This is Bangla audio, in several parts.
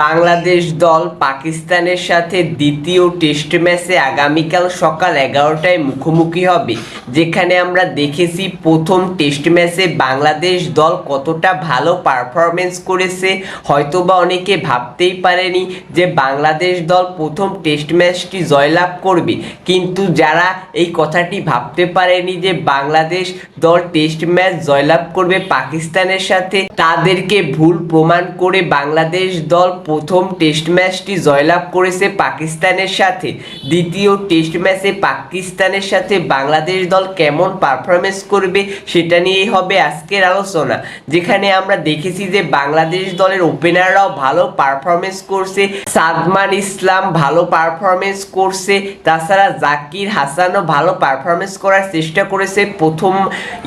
বাংলাদেশ দল পাকিস্তানের সাথে দ্বিতীয় টেস্ট ম্যাচে আগামীকাল সকাল 11টায় মুখোমুখি হবে, যেখানে আমরা দেখেছি প্রথম টেস্ট ম্যাচে বাংলাদেশ দল কতটা ভালো পারফরমেন্স করেছে। হয়তোবা অনেকে ভাবতেই পারেনি যে বাংলাদেশ দল প্রথম টেস্ট ম্যাচটি জয়লাভ করবে, কিন্তু যারা এই কথাটি ভাবতে পারেনি যে বাংলাদেশ দল টেস্ট ম্যাচ জয়লাভ করবে পাকিস্তানের সাথে, তাদেরকে ভুল প্রমাণ করে বাংলাদেশ দল প্রথম টেস্ট ম্যাচটি জয়লাভ করেছে পাকিস্তানের সাথে। দ্বিতীয় টেস্ট ম্যাচে পাকিস্তানের সাথে বাংলাদেশ দল কেমন পারফরমেন্স করবে সেটা নিয়েই হবে আজকের আলোচনা, যেখানে আমরা দেখেছি যে বাংলাদেশ দলের ওপেনাররাও ভালো পারফরমেন্স করছে, সাদমান ইসলাম ভালো পারফরমেন্স করছে, তাছাড়া জাকির হাসানও ভালো পারফরমেন্স করার চেষ্টা করেছে। প্রথম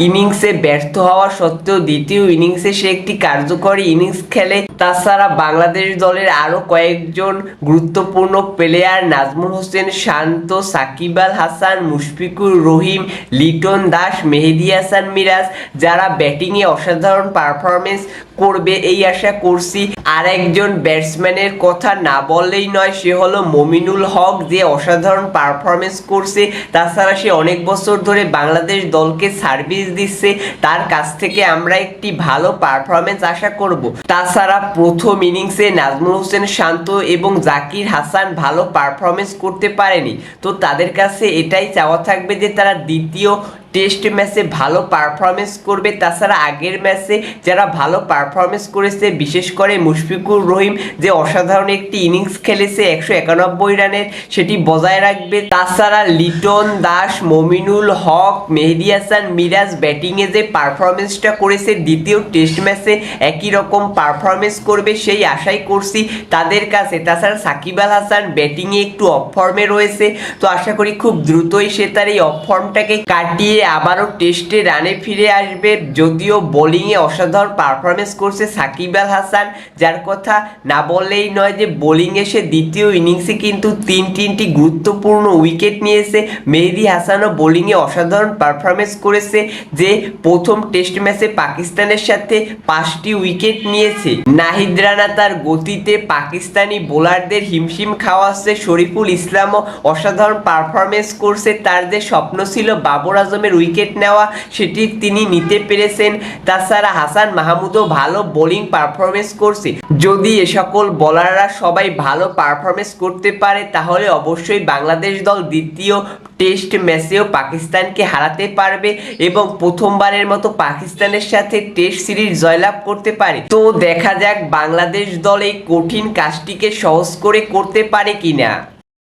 ইনিংসে ব্যর্থ হওয়া সত্ত্বেও দ্বিতীয় ইনিংসে সে একটি কার্যকরী ইনিংস খেলে। তাছাড়া বাংলাদেশ দলের আরও কয়েকজন গুরুত্বপূর্ণ প্লেয়ার নাজমুল হোসেন শান্ত, সাকিব আল হাসান, মুশফিকুর রহিম, লিটন দাস, মেহেদী হাসান মিরাজ, যারা ব্যাটিংয়ে অসাধারণ পারফরমেন্স করবে এই আশা করছি। আর একজন ব্যাটসম্যানের কথা না বললেই নয়, সে হলো মমিনুল হক, যে অসাধারণ পারফরমেন্স করছে। তাছাড়া সে অনেক বছর ধরে বাংলাদেশ দলকে সার্ভিস দিচ্ছে, তার কাছ থেকে আমরা একটি ভালো পারফরমেন্স আশা করব। তাছাড়া প্রথম ইনিংসে নাজমুল হোসেন শান্ত এবং জাকির হাসান ভালো পারফরমেন্স করতে পারেনি, তো তাদের কাছে এটাই চাওয়া থাকবে যে তারা দ্বিতীয় টেস্ট ম্যাচে ভালো পারফরমেন্স করবে। তাছাড়া আগের ম্যাচে যারা ভালো পারফরমেন্স করেছে, বিশেষ করে মুশফিকুর রহিম যে অসাধারণ একটি ইনিংস খেলেছে 191 রানের, সেটি বজায় রাখবে। তাছাড়া লিটন দাস, মমিনুল হক, মেহেদী হাসান মিরাজ ব্যাটিংয়ে যে পারফরমেন্সটা করেছে দ্বিতীয় টেস্ট ম্যাচে একই রকম পারফরমেন্স করবে সেই আশাই করছি তাদের কাছে। তাছাড়া সাকিব আল হাসান ব্যাটিংয়ে একটু অফ ফর্মে রয়েছে, তো আশা করি খুব দ্রুতই সে তার এই অফ ফর্মটাকে কাটিয়ে আবারও টেস্টে রানে ফিরে আসবে। যদিও বোলিংয়ে অসাধারণ পারফরমেন্স করছে সাকিব আল হাসান, যার কথা না বললেই নয় যে বোলিংয়ে সে দ্বিতীয় ইনিংসে কিন্তু তিনটি গুরুত্বপূর্ণ উইকেট নিয়েছে। মেহেদী হাসানও বোলিংয়ে অসাধারণ পারফরমেন্স করেছে, যে প্রথম টেস্ট ম্যাচে পাকিস্তানের সাথে 5টি উইকেট নিয়েছে। নাহিদ রানা তার গতিতে পাকিস্তানি বোলারদের হিমশিম খাওয়াচ্ছে। শরীফুল ইসলামও অসাধারণ পারফরমেন্স করছে, তার যে স্বপ্ন ছিল বাবর আজমের উইকেট নেওয়া সেটি তিনি নিতে পেরেছেন। তাছাড়া হাসান মাহমুদও ভালো বোলিং পারফরমেন্স করছে। যদি এ সকল বোলাররা সবাই ভালো পারফরমেন্স করতে পারে, তাহলে অবশ্যই বাংলাদেশ দল দ্বিতীয় টেস্ট ম্যাচেও পাকিস্তানকে হারাতে পারবে এবং প্রথমবারের মতো পাকিস্তানের সাথে টেস্ট সিরিজ জয়লাভ করতে পারে। তো দেখা যাক বাংলাদেশ দল এই কঠিন কাজটিকে সহজ করে করতে পারে কিনা।